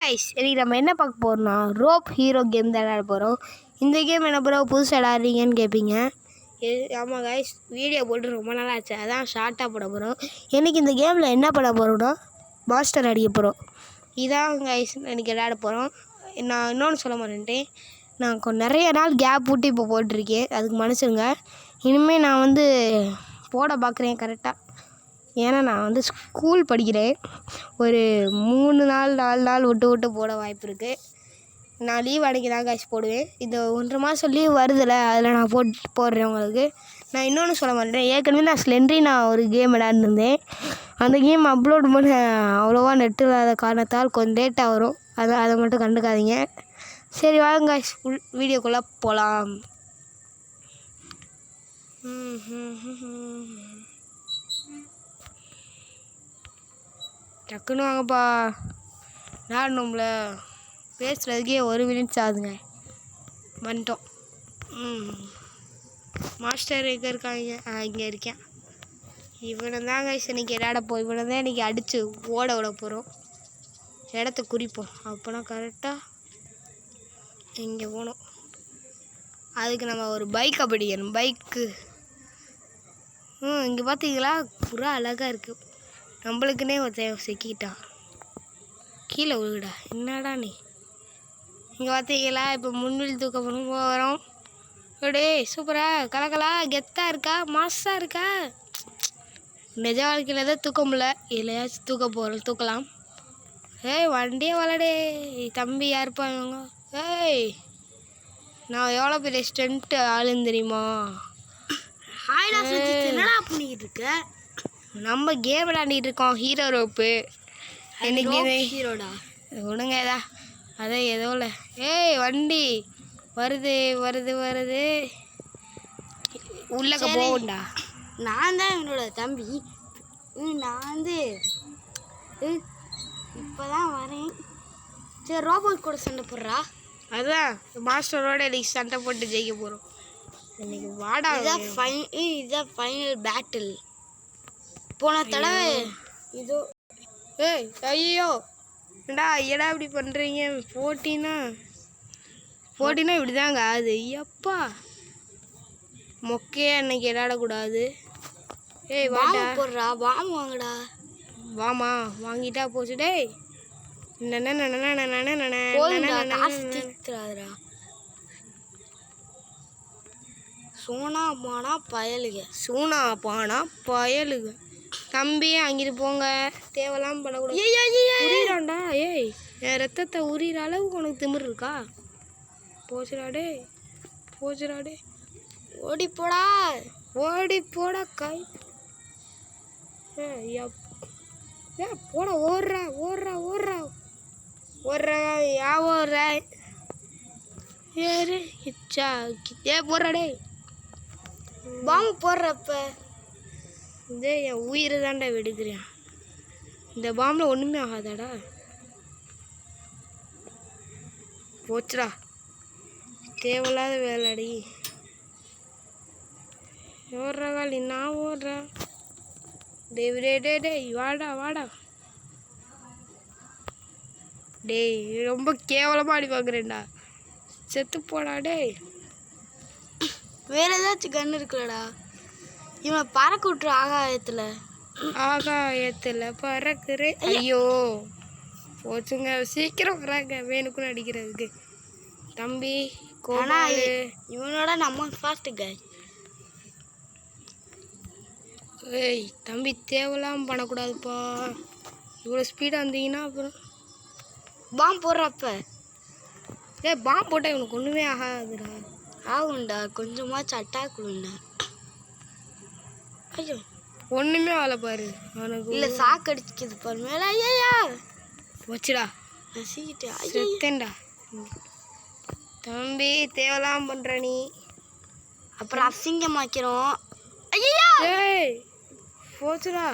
சரி நம்ம என்ன பார்க்க போகிறோம்னா ரோப் ஹீரோ கேம் தான் விளையாட போகிறோம். இந்த கேம் என்ன ப்ரோ புதுசாக விளையாடுறீங்கன்னு கேட்பீங்க. ஆமாம் கைஸ், வீடியோ போட்டு ரொம்ப நாள் ஆச்சு, அதான் ஷார்ட்டாக போட போகிறோம். எனக்கு இந்த கேமில் என்ன பண்ண போகிறோம்னா மாஸ்டர் அடிக்க போகிறோம். இதான் கைஸ் எனக்கு விளையாட போகிறோம். நான் இன்னொன்று சொல்ல மாட்டேன்ட்டேன், நான் நிறைய நாள் கேப் விட்டு இப்போ போட்டிருக்கேன், அதுக்கு மன்னிச்சுங்க. இனிமேல் நான் வந்து போட பார்க்குறேன் கரெக்டாக. ஏன்னா நான் ஸ்கூல் படிக்கிறேன். ஒரு 3 நாள் 4 நாள் விட்டு போட வாய்ப்பு இருக்குது. நான் லீவ் அன்றைக்கி தான் காசு போடுவேன். இந்த 1.5 மாதம் லீவ் வருதில்ல, அதில் நான் போடுறேன் உங்களுக்கு. நான் இன்னொன்று சொல்ல மாட்டேன், ஏற்கனவே நான் ஸ்லெண்ட்ரினா ஒரு கேம் விளையாண்டுருந்தேன். அந்த கேம் அப்லோட் பண்ண அவ்வளோவா நெட்டு இல்லாத காரணத்தால் கொஞ்சம் லேட்டாக வரும். அதை மட்டும் கண்டுக்காதீங்க. சரி வாங்க காய்ஸ், வீடியோக்குள்ளே போகலாம். டக்குன்னு வாங்கப்பா, விளாடணும்ல. பேசுகிறதுக்கே 1 மினிட்ஸ் ஆகுதுங்க. வந்துட்டோம். மாஸ்டர் எங்கே இருக்காங்க? இங்கே இருக்கேன். இவனை தான் கைஸ் இன்றைக்கி விளையாட இவனை தான் இன்றைக்கி அடித்து ஓட விட போகிறோம். இடத்த குறிப்போம், அப்போனா கரெக்டாக இங்கே போகணும். அதுக்கு நம்ம ஒரு பைக்கை பிடிக்கணும். பைக்கு இங்கே பார்த்தீங்களா, புறா அழகாக இருக்குது. நம்மளுக்குன்னே ஒருத்தன் சிக்கிட்டான். கீழே விழுடா, என்னடா நீ. இங்கே பார்த்தீங்களா, இப்போ முன்னில் தூக்க வரோம். அப்படியே சூப்பராக கலக்கலா கெத்தாக இருக்கா, மாஸாக இருக்கா. நிஜ வாழ்க்கையில் தான் தூக்க முடியல, இல்லையாச்சும் தூக்கலாம். ஏய் வண்டியே வளடே தம்பி, யாருப்பா இவங்க? ஏய், நான் எவ்வளோ பெரிய ஸ்டென்ட்டு ஆளுன்னு தெரியுமா? என்னடா பண்ணிக்கிட்டு இருக்க? நம்ம கேம் விளையாண்டிட்டு இருக்கோம், ஹீரோ ரோப்பு. எனக்கு ஹீரோடா விடுங்கதா, அதான் ஏதோல. ஏய் வண்டி வருது வருது வருது, உள்ளக்க போகும்டா. நான் தான் என்னோட தம்பி. நான் இப்போ தான் வரேன். சரி, ரோபோட் கூட சண்டை போடுறா. அதுதான் மாஸ்டரோட இன்னைக்கு சண்டை போட்டு ஜெயிக்க போகிறோம். இன்னைக்கு வாடா, இதுதான் ஃபைனல் பேட்டில். போன தடவை இதோ. ஏய் ஐயோ, ஏடா இப்படி பண்ணுறீங்க? போட்டினா இப்படி தாங்க அது. எப்பா மொக்கையா அன்னைக்கு விளையாடக்கூடாது. ஏய் வாடா, போடுறா, வாம் வாங்கடா. வாமா, வாங்கிட்டா போச்சு. டேய் சூனா பானா பயலுக. தம்பி அங்கிட்டு போங்க, தேவையில்லாம பண்ணக்கூடாது. உரிறான்டா. ஏய், என் ரத்தத்தை உரிகிற அளவுக்கு உனக்கு திமிர் இருக்கா? போச்சுடாடே. ஓடி போடா கை. போட ஓடுறா ஏறு இச்சா. போடுறாடே, பாம்பு போடுறப்ப இதே என் உயிரை தாண்டா வெடுக்கிறேன். இந்த பாம்பில் ஒன்றுமே ஆகாதாடா. போச்சுடா, தேவையில்லாத வேலைடி. ஓடுறா காலி, நான் ஓடுறேன். டே வாடா. டேய் ரொம்ப கேவலமாக அடி பார்க்குறேன்டா, செத்து போடா. டேய் வேற ஏதாச்சும் கன்று இருக்குல்லடா, இவனை பறக்க விட்டுரு. ஆகாயத்தில் பறக்குறேன். ஐயோ போச்சுங்க, சீக்கிரம் வராங்க வேணுக்குன்னு அடிக்கிறதுக்கு. தம்பி கோபாலு, இவனோட நம்ம ஃபாஸ்ட்டுங்க. ஏய் தம்பி, தேவையில்லாமல் பண்ணக்கூடாதுப்பா. இவ்வளோ ஸ்பீடாக வந்தீங்கன்னா அப்புறம் பாம்பு போடுறப்ப. பாம்பு போட்டால் இவனுக்கு ஒன்றுமே ஆகாதுடா. ஆகும்டா, கொஞ்சமாச்சு அட்டாக் கொடுண்டா. ஐயோ, ஒன்றுமே ஆகலை பாரு அவனுக்கு. இல்லை, சாக்கு அடிச்சுக்குது பாரு மேலே. ஐயா வச்சுடா, செத்தேன்டா. தம்பி தேவலாம் பண்ணுற நீ, அப்புறம் அசிங்கமாக்கிறோம். ஐயா ஏய் போச்சுடா.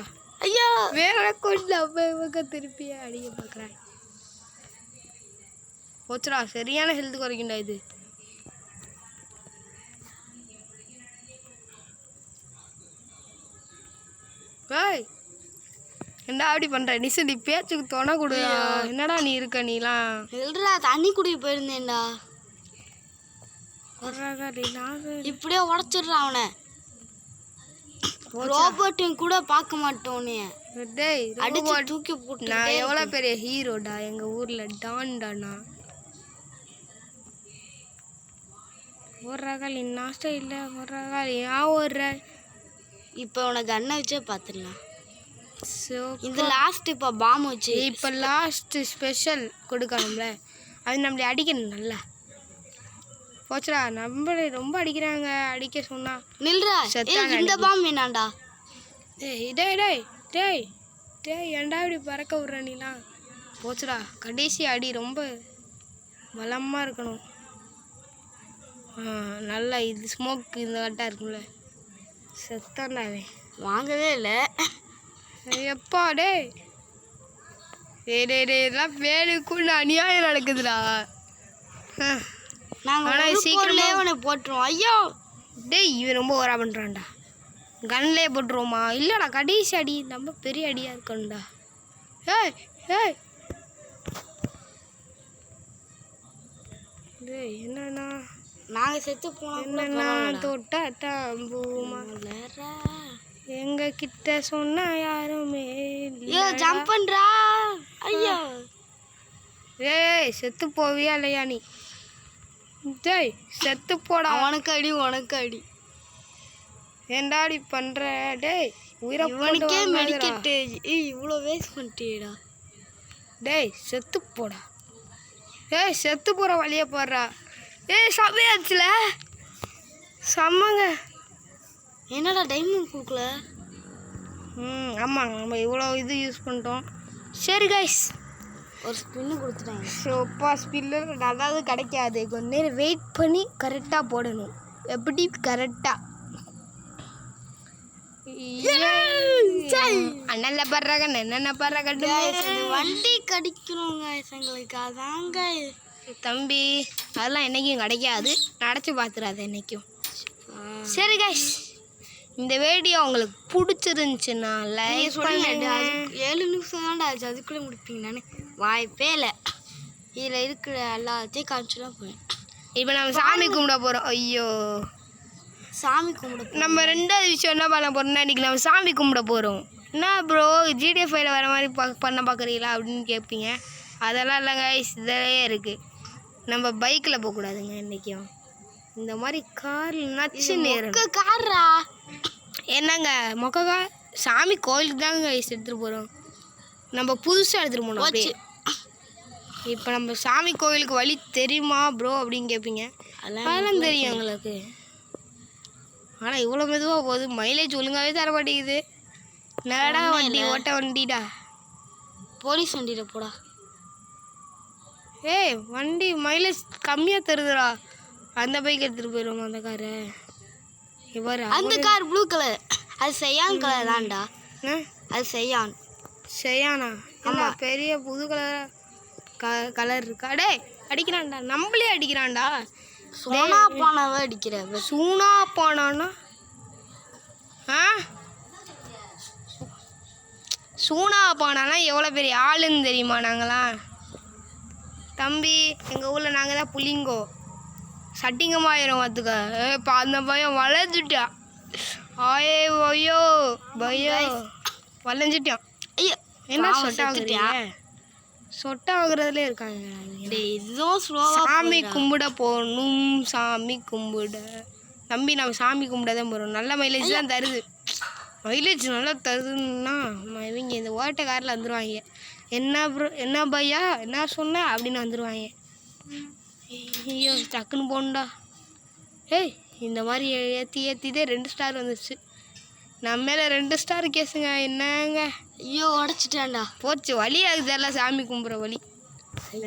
ஐயா வேற கொஞ்சம் பக்கம் திருப்பி அடிக்க பார்க்குறேன். போச்சுடா, சரியான ஹெல்த் குறைக்குண்டா இது. ஏய் ஏன்டா அப்படி பண்ற நீ சொல்லி பேச்சுக்கு துணை கொடு என்னடா நீ இருக்க நீலாம் இல்லடா தண்ணி குடிக்க போயிருந்தேன்டா இப்படியே உடச்சிடுறான் அவனை ரோபோட்டையும் கூட பார்க்க மாட்டோனே டேய் அடிச்சு தூக்கி போட்டு நான் எவ்வளோ பெரிய ஹீரோடா எங்கள் ஊரில் டான்டா நான் ஓடுறாக்கால் என்ன இல்லை ஓடுறாக்கால் ஏன் ஓடுற இப்போ உனக்கு கண்ணை வச்சே பார்த்துடலாம் ஸோ இந்த லாஸ்ட் இப்போ பாம்பு வச்சு இப்போ லாஸ்ட்டு ஸ்பெஷல் கொடுக்கணும்ல அது நம்மளை அடிக்கணும் நல்லா போச்சுடா நம்மளை ரொம்ப அடிக்கிறாங்க அடிக்க சொன்னா நில்றா இந்த பாம்பு என்னாண்டா டேய் டேய் டேய் டேய் டேய் ஏன்டா இப்படி பறக்க விட்ற நீலாம் போச்சுடா கடைசி அடி ரொம்ப பலமாக இருக்கணும் நல்லா இது ஸ்மோக் இந்த கட்டாக இருக்கும்ல செத்தாண்டாவே வாங்கவே இல்லை எப்பா டேய் டேய் டேய் டேய் இதெல்லாம் வேணுக்குள்ள அநியாயம் நடக்குதுடா நாங்கள் சீக்கிரமே அவனை போட்டுருவோம் ஐயோ டேய் இவன் ரொம்ப ஓரா பண்ணுறான்டா கன்லேயே போட்டுருவோமா இல்லைடா கடைசி அடி ரொம்ப பெரிய அடியாக இருக்கணும்டா ஏய் ஏய் டேய் என்னண்ணா நாங்கள் செத்து போனோம் என்னண்ணா தொட்டா தாம்பூமா எங்க கிட்ட சொன்னா யாருமே ஐயோ ஜம்ப் பண்ணுறா ஐயோ ஏய் செத்து போவியா இல்லையா நீ டேய் செத்து போடா உனக்கு அடி உனக்கு அடி ஏண்டாடி பண்ற டேய் உயிரை இவனுக்கே மெடிக்கெட்டு இவ்வளோ வேஸ்ட் பண்ணிட்டேடா டேய் செத்து போடா டேய் செத்து போகிற வழியை போடுறா ஏய் சமையாச்சுல செம்மங்க என்னடா டைமண்ட் கொடுக்கல ஆமாங்க நம்ம இவ்வளோ இது யூஸ் பண்ணிட்டோம் சரி கைஸ் ஒரு ஸ்பின்னு கொடுத்துட்டாங்க சோப்பா ஸ்பின்னு அதாவது கிடைக்காது கொஞ்ச நேரம் வெயிட் பண்ணி கரெக்டாக போடணும் எப்படி கரெக்டாக அண்ணல்ல படுறாங்க என்னென்ன படுறாங்க வண்டி கடிக்கணுங்க எங்களுக்கு அதாங்க தம்பி அதெல்லாம் என்றைக்கும் கிடைக்காது நடச்சி பார்த்துடாது என்றைக்கும் சரி கைஸ் இந்த வீடியோ உங்களுக்கு பிடிச்சிருந்துச்சுன்னா லைக் பண்ணுங்க 7 நிமிஷம் தான்டா ஆச்சு அதுக்குள்ளே முடிப்பீங்க நானே வாய்ப்பே இல்லை இதில் இருக்கிற எல்லாத்தையும் காமிச்சுலாம் போய் இப்போ நம்ம சாமி கும்பிட போகிறோம் ஐயோ சாமி கும்பிட நம்ம ரெண்டாவது விஷயம் என்ன பண்ண போகிறோம்னா இன்றைக்கி நம்ம சாமி கும்பிட போகிறோம் என்ன ப்ரோ ஜிடிஎஃப்ஐயில் வர மாதிரி பண்ண பார்க்குறீங்களா அப்படின்னு கேட்பீங்க அதெல்லாம் இல்லைங்க இதிலே இருக்குது நம்ம பைக்கில் போகக்கூடாதுங்க இன்றைக்கும் இந்த மாதிரி காரில் நச்சு நேரம் கார்ரா என்னங்க மொக்கக்கா சாமி கோயிலுக்கு தாங்க எடுத்துகிட்டு போகிறோம் நம்ம புதுசாக எடுத்துகிட்டு போனோம் அப்படியே இப்போ நம்ம சாமி கோயிலுக்கு வழி தெரியுமா ப்ரோ அப்படின்னு கேட்பீங்க அதெல்லாம் தெரியும் எங்களுக்கு ஆனால் இவ்வளோ மெதுவாக போகுது மைலேஜ் ஒழுங்காகவே தர மாட்டேங்குது நேடா வண்டி ஓட்ட வண்டிடா போலீஸ் வண்டியில் போடா ஏய் வண்டி மைலேஜ் கம்மியாக தருதுடா அந்த பைக் எடுத்துகிட்டு போயிடுவோம் அந்த காரை இவர் அந்த கார் ப்ளூ கலர் அது செய்யான் கலர் தான்டா அது செய்யான் செய்யானா ஆமாம் பெரிய புது கலர் இருக்கா டே அடிக்கிறான்டா நம்மளே அடிக்கிறான்டா சோனா பானாவை அடிக்கிற சூனா பானானா ஆ சூனா பானானா எவ்வளோ பெரிய ஆளுன்னு தெரியுமா நாங்களாம் தம்பி எங்கள் ஊரில் நாங்கள் தான் புளிங்கோ சட்டிங்கமாயிரும் பார்த்துக்க இப்போ அந்த பையன் வளைஞ்சிட்டா ஆயே ஐயோ பையோ வளைஞ்சிட்டான் ஐயோ என்ன சொட்டாங்க சொட்டை ஆகுறதுல இருக்காங்க இதுவும் சாமி கும்பிட போகணும் சாமி கும்பிட தம்பி நம்ம சாமி கும்பிட தான் போகிறோம் நல்ல மைலேஜ் தான் தருது மைலேஜ் நல்லா தருதுன்னா இவங்க இந்த ஓட்ட காரில் வந்துடுவாங்க என்ன ப்ரோ என்ன பையா என்ன சொன்ன அப்படின்னு வந்துடுவாங்க ஐயோ டக்குன்னு போகணுண்டா ஏய் இந்த மாதிரி ஏற்றிதே 2 ஸ்டார் வந்துடுச்சு நம்ம மேலே 2 ஸ்டார் கேஸுங்க என்னங்க ஐயோ உடச்சிட்டான்டா போச்சு வழி ஆகுதெல்லாம் சாமி கும்பிட்ற வழி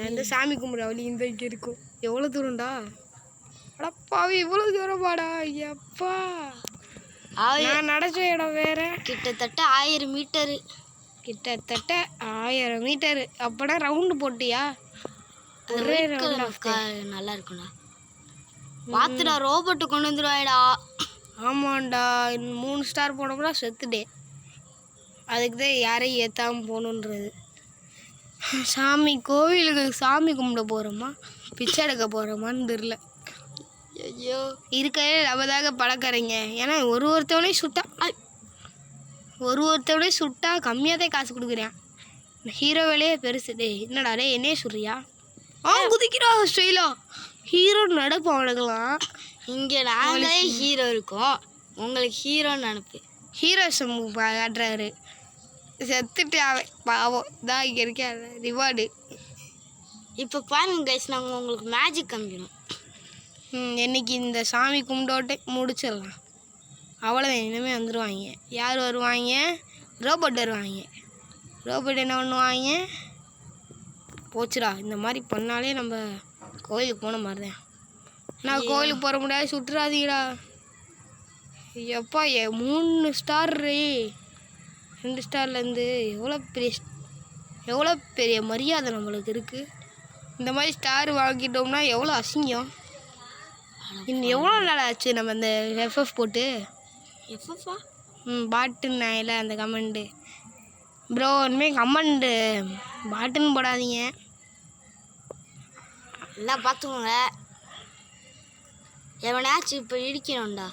இந்த சாமி கும்பிட்ற வழி இந்த இங்கே இருக்கும் எவ்வளோ தூரம்டா அடப்பாவி இவ்வளோ தூரமாடா ஐயப்பா நான் நடச்ச இடம் வேற கிட்டத்தட்ட 1000 மீட்டரு கிட்டத்தட்ட 1000 மீட்டரு அப்போனா ரவுண்டு போட்டியா ஒரே நல்லா இருக்கும்டா பார்த்துடா ரோபோட்டு கொண்டு வந்துடுவாடா ஆமாண்டா 3 ஸ்டார் போனோம்னா செத்துட்டே அதுக்கு தான் யாரையும் ஏற்றாமல் போகணுன்றது. சாமி கோவிலுக்கு சாமி கும்பிட போகிறோமா பிச்சை எடுக்க போகிறோமான்னு தெரில. ஐயோ இருக்கவே அவதாக பழக்கறீங்க. ஏன்னா ஒருத்தவனையும் சுட்டா கம்மியாக தான் காசு கொடுக்குறேன். ஹீரோ வேலையே பெருசு. டே என்னடா டே என்னையே சொல்றியா? குதிக்கிறா ஸ்டைலா ஹீரோ நடப்பு அவனுங்களாம். இங்கே நாங்களே ஹீரோ இருக்கோம், உங்களுக்கு ஹீரோன்னு நினப்பு. ஹீரோ காட்டுறாரு. செத்துட்டு அவன் பாவம் தான் இங்கே இருக்க ரிவார்டு. இப்போ பாருங்க கைஸ், நாங்கள் உங்களுக்கு மேஜிக் காமிக்கணும். என்னைக்கு இந்த சாமி கும்பிட்டோட்டே முடிச்சிடலாம். அவ்வளோதான். இனிமேல் வந்துடுவாங்க. யார் வருவாங்க? ரோபோட் வருவாங்க. ரோபோட் என்ன பண்ணுவாங்க? போச்சுடா. இந்த மாதிரி பண்ணாலே நம்ம கோயிலுக்கு போன மாதிரி தான். நான் கோயிலுக்கு போகிற முடியாது, சுட்டுறாதீங்கடா. எப்பா 3 ஸ்டார் 2 ஸ்டார்லேருந்து எவ்வளோ பெரிய மரியாதை நம்மளுக்கு இருக்குது. இந்த மாதிரி ஸ்டார் வாங்கிட்டோம்னா எவ்வளோ அசிங்கம். இன்னும் எவ்வளோ நாள் ஆச்சு நம்ம இந்த எஃப்எஃப் போட்டு? எஃப்எஃப்பா? பாட்டுன்னு இல்லை அந்த கமெண்டு ப்ரோ. இனிமேல் கமெண்டு பாட்டுன்னு போடாதீங்க. எல்லாம் பார்த்துக்கோங்க. எவனாச்சும் இப்போ இடிக்கணும்டா,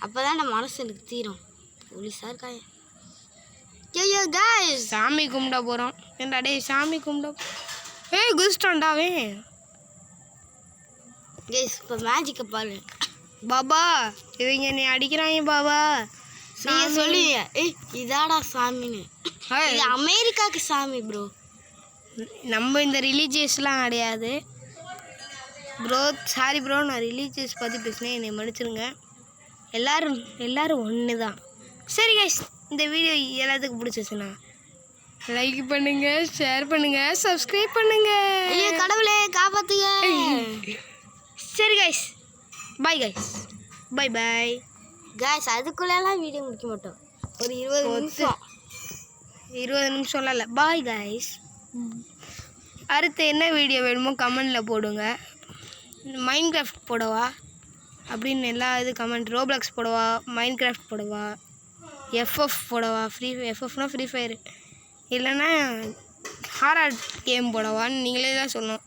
அப்போ தான் நம்ம மனசு எனக்கு தீரும். போலீஸாக இருக்காங்க. ஐயோ காய்ஸ், சாமி கும்பிட போகிறோம். ஏன்டா டே சாமி கும்பிட குதிச்சிட்டான்டாவே. கேஸ் இப்போ மேஜிக்கை பாரு. பாபா இவங்க என்னை அடிக்கிறாங்க பாபா. நீங்கள் சொல்லுவீங்க இதாடா சாமின்னு. இது அமெரிக்காவுக்கு சாமி ப்ரோ. நம்ம இந்த ரிலீஜியஸ்லாம் கிடையாது ப்ரோ. சாரி ப்ரோ, நான் ரிலீஜியஸ் பற்றி பேசினேன், என்னை மன்னிச்சிருங்க. எல்லோரும் ஒன்று தான். சரி கைஸ், இந்த வீடியோ எல்லாத்துக்கும் பிடிச்சிச்சுண்ணா லைக் பண்ணுங்கள், ஷேர் பண்ணுங்கள், சப்ஸ்கிரைப் பண்ணுங்கள். ஐயோ கடவுளே காப்பாற்றுங்க. சரி கைஸ், பாய் கைஸ், பாய் பாய் கைஸ். அதுக்குள்ளெல்லாம் வீடியோ முடிக்க மாட்டோம், ஒரு 20 நிமிஷம் இல்லை. Bye guys. அடுத்து என்ன வீடியோ வேணுமோ கமெண்டில் போடுங்க. மைண்ட் கிராஃப்ட் போடவா அப்படின்னு எல்லா இது கமெண்ட். ரோப்ளாக்ஸ் போடவா, மைண்ட் கிராஃப்ட் போடவா, எஃப்எஃப் போடவா, எஃப்எஃப்னா ஃப்ரீ ஃபயர், இல்லைன்னா ஹாரர் கேம் போடவான்னு நீங்களே தான் சொல்லணும்.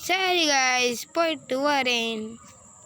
சரி கைஸ், போயிட்டு வரேன்.